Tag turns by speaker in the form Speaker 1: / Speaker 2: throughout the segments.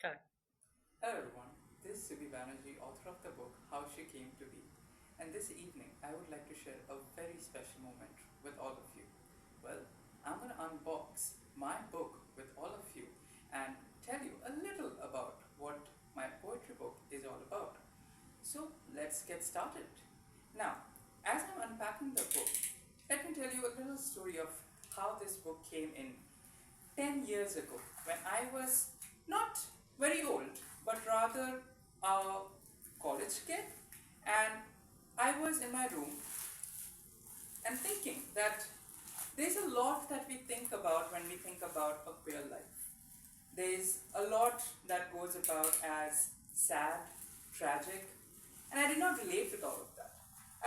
Speaker 1: Start.
Speaker 2: Hello everyone, this is Subhi, author of the book How She Came to Be. And this evening I would like to share a very special moment with all of you. Well, I'm going to unbox my book with all of you and tell you a little about what my poetry book is all about. So let's get started. Now, as I'm unpacking the book, let me tell you a little story of how this book came in 10 years ago when I was not very old but rather a college kid, and I was in my room and thinking that there's a lot that we think about when we think about a queer life. There's a lot that goes about as sad, tragic, and I did not relate with all of that.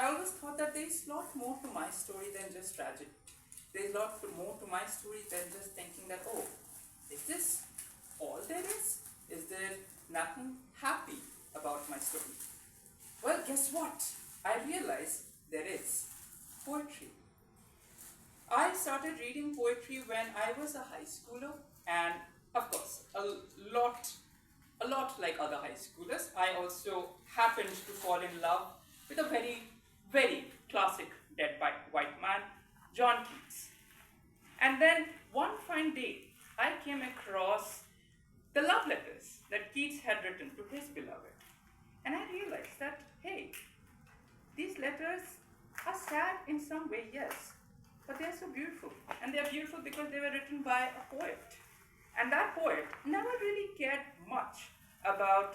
Speaker 2: I always thought that there's a lot more to my story than just tragedy. There's a lot more to my story than just thinking that, oh, is this all there is? Is there nothing happy about my story? Well, guess what? I realized there is poetry. I started reading poetry when I was a high schooler, and of course, a lot like other high schoolers, I also happened to fall in love with a very, very classic dead white man, John Keats. And then one fine day, I came across the love letters that Keats had written to his beloved. And I realized that, hey, these letters are sad in some way, yes, but they're so beautiful. And they're beautiful because they were written by a poet. And that poet never really cared much about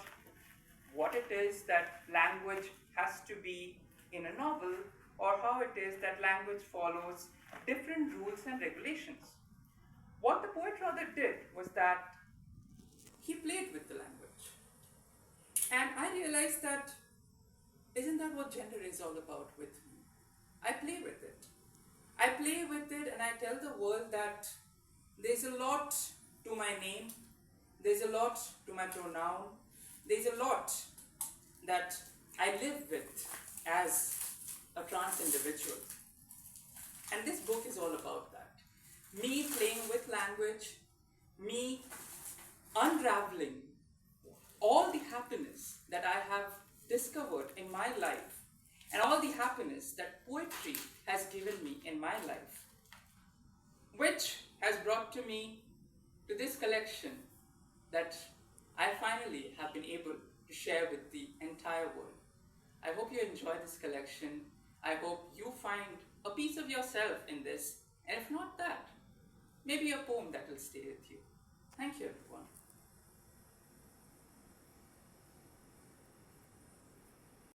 Speaker 2: what it is that language has to be in a novel, or how it is that language follows different rules and regulations. What the poet rather did was that he played with the language. And I realized that isn't that what gender is all about with me? I play with it. I play with it and I tell the world that there's a lot to my name, there's a lot to my pronoun, there's a lot that I live with as a trans individual. And this book is all about that. Me playing with language, me unraveling all the happiness that I have discovered in my life and all the happiness that poetry has given me in my life, which has brought to me to this collection that I finally have been able to share with the entire world. I hope you enjoy this collection. I hope you find a piece of yourself in this, and if not that, maybe a poem that will stay with you. Thank you, everyone.